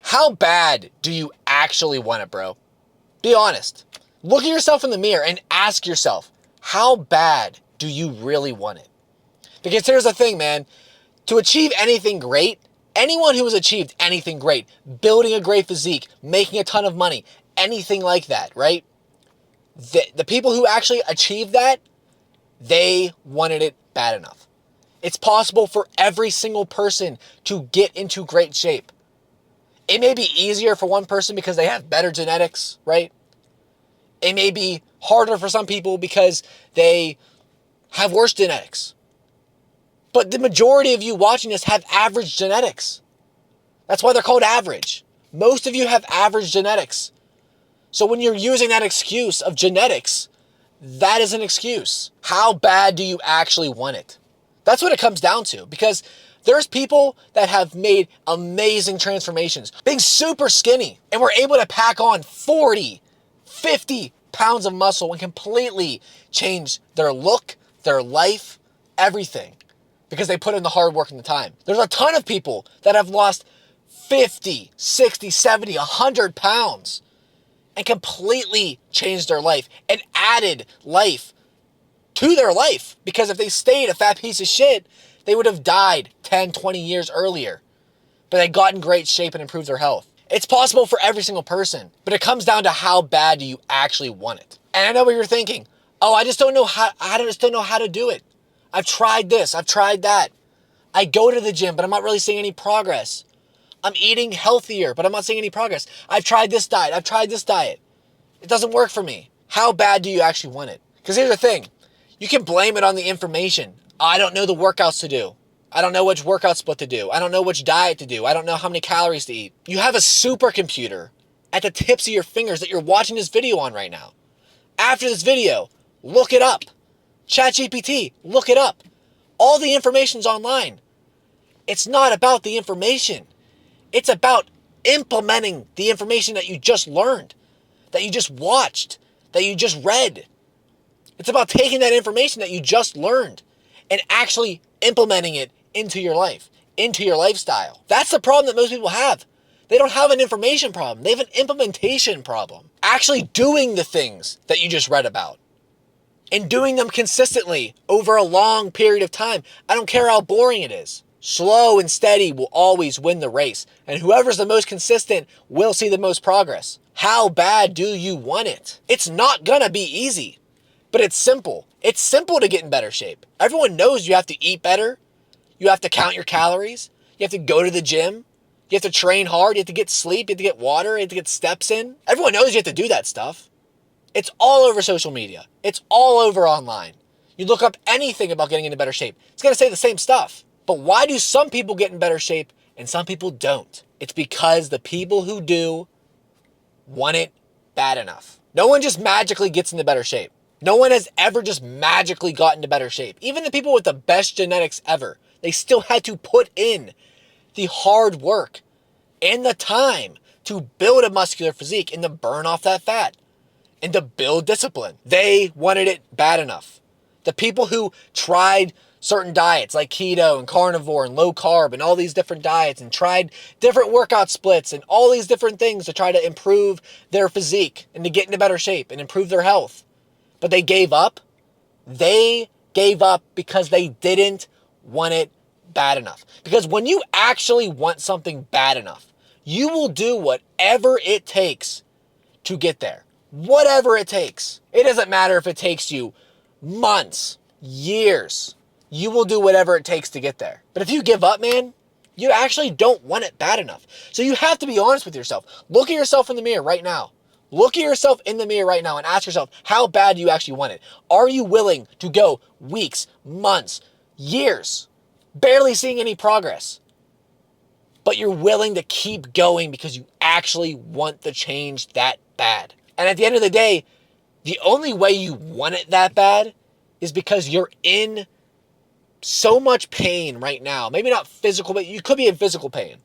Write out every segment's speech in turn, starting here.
How bad do you actually want it, bro? Be honest. Look at yourself in the mirror and ask yourself, how bad do you really want it? Because here's the thing, man. To achieve anything great, anyone who has achieved anything great, building a great physique, making a ton of money, anything like that, right? The people who actually achieved that, they wanted it bad enough. It's possible for every single person to get into great shape. It may be easier for one person because they have better genetics, right? It may be harder for some people because they have worse genetics. But the majority of you watching this have average genetics. That's why they're called average. Most of you have average genetics. So when you're using that excuse of genetics, that is an excuse. How bad do you actually want it? That's what it comes down to, because there's people that have made amazing transformations, being super skinny, and were able to pack on 40, 50 pounds of muscle and completely change their look, their life, everything, because they put in the hard work and the time. There's a ton of people that have lost 50, 60, 70, 100 pounds and completely changed their life and added life to their life, because if they stayed a fat piece of shit, they would have died 10, 20 years earlier. But they got in great shape and improved their health. It's possible for every single person, but it comes down to how bad do you actually want it. And I know what you're thinking. Oh, I just don't know how to do it. I've tried this, I've tried that. I go to the gym, but I'm not really seeing any progress. I'm eating healthier, but I'm not seeing any progress. I've tried this diet, I've tried this diet. It doesn't work for me. How bad do you actually want it? Because here's the thing. You can blame it on the information. I don't know the workouts to do. I don't know which workout split to do. I don't know which diet to do. I don't know how many calories to eat. You have a supercomputer at the tips of your fingers that you're watching this video on right now. After this video, look it up. ChatGPT, look it up. All the information's online. It's not about the information. It's about implementing the information that you just learned, that you just watched, that you just read. It's about taking that information that you just learned and actually implementing it into your life, into your lifestyle. That's the problem that most people have. They don't have an information problem. They have an implementation problem. Actually doing the things that you just read about and doing them consistently over a long period of time. I don't care how boring it is. Slow and steady will always win the race. And whoever's the most consistent will see the most progress. How bad do you want it? It's not gonna be easy. But it's simple. It's simple to get in better shape. Everyone knows you have to eat better. You have to count your calories. You have to go to the gym. You have to train hard. You have to get sleep. You have to get water. You have to get steps in. Everyone knows you have to do that stuff. It's all over social media. It's all over online. You look up anything about getting into better shape, it's going to say the same stuff. But why do some people get in better shape and some people don't? It's because the people who do want it bad enough. No one just magically gets into better shape. No one has ever just magically gotten into better shape. Even the people with the best genetics ever, they still had to put in the hard work and the time to build a muscular physique and to burn off that fat and to build discipline. They wanted it bad enough. The people who tried certain diets like keto and carnivore and low carb and all these different diets and tried different workout splits and all these different things to try to improve their physique and to get into better shape and improve their health. But they gave up. They gave up because they didn't want it bad enough. Because when you actually want something bad enough, you will do whatever it takes to get there. Whatever it takes. It doesn't matter if it takes you months, years. You will do whatever it takes to get there. But if you give up, man, you actually don't want it bad enough. So you have to be honest with yourself. Look at yourself in the mirror right now. Look at yourself in the mirror right now and ask yourself, how bad do you actually want it? Are you willing to go weeks, months, years, barely seeing any progress? But you're willing to keep going because you actually want the change that bad. And at the end of the day, the only way you want it that bad is because you're in so much pain right now. Maybe not physical, but you could be in physical pain.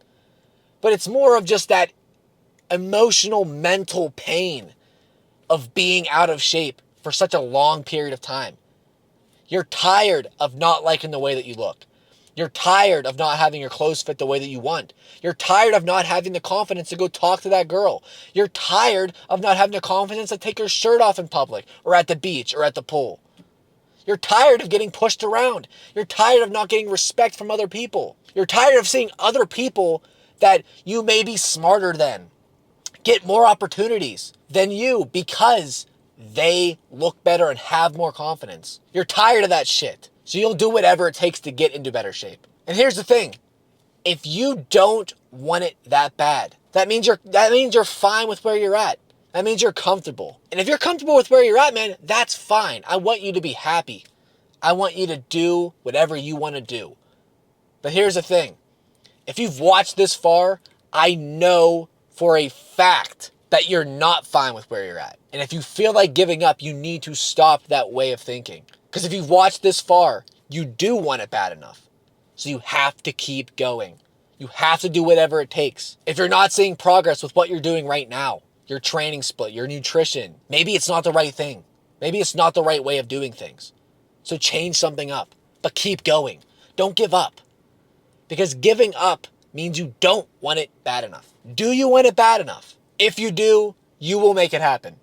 But it's more of just that emotional, mental pain of being out of shape for such a long period of time. You're tired of not liking the way that you look. You're tired of not having your clothes fit the way that you want. You're tired of not having the confidence to go talk to that girl. You're tired of not having the confidence to take your shirt off in public or at the beach or at the pool. You're tired of getting pushed around. You're tired of not getting respect from other people. You're tired of seeing other people that you may be smarter than get more opportunities than you because they look better and have more confidence. You're tired of that shit. So you'll do whatever it takes to get into better shape. And here's the thing. If you don't want it that bad, that means you're fine with where you're at. That means you're comfortable. And if you're comfortable with where you're at, man, that's fine. I want you to be happy. I want you to do whatever you want to do. But here's the thing. If you've watched this far, I know for a fact that you're not fine with where you're at. And if you feel like giving up, you need to stop that way of thinking. Because if you've watched this far, you do want it bad enough. So you have to keep going. You have to do whatever it takes. If you're not seeing progress with what you're doing right now, your training split, your nutrition, maybe it's not the right thing. Maybe it's not the right way of doing things. So change something up, but keep going. Don't give up. Because giving up means you don't want it bad enough. Do you want it bad enough? If you do, you will make it happen.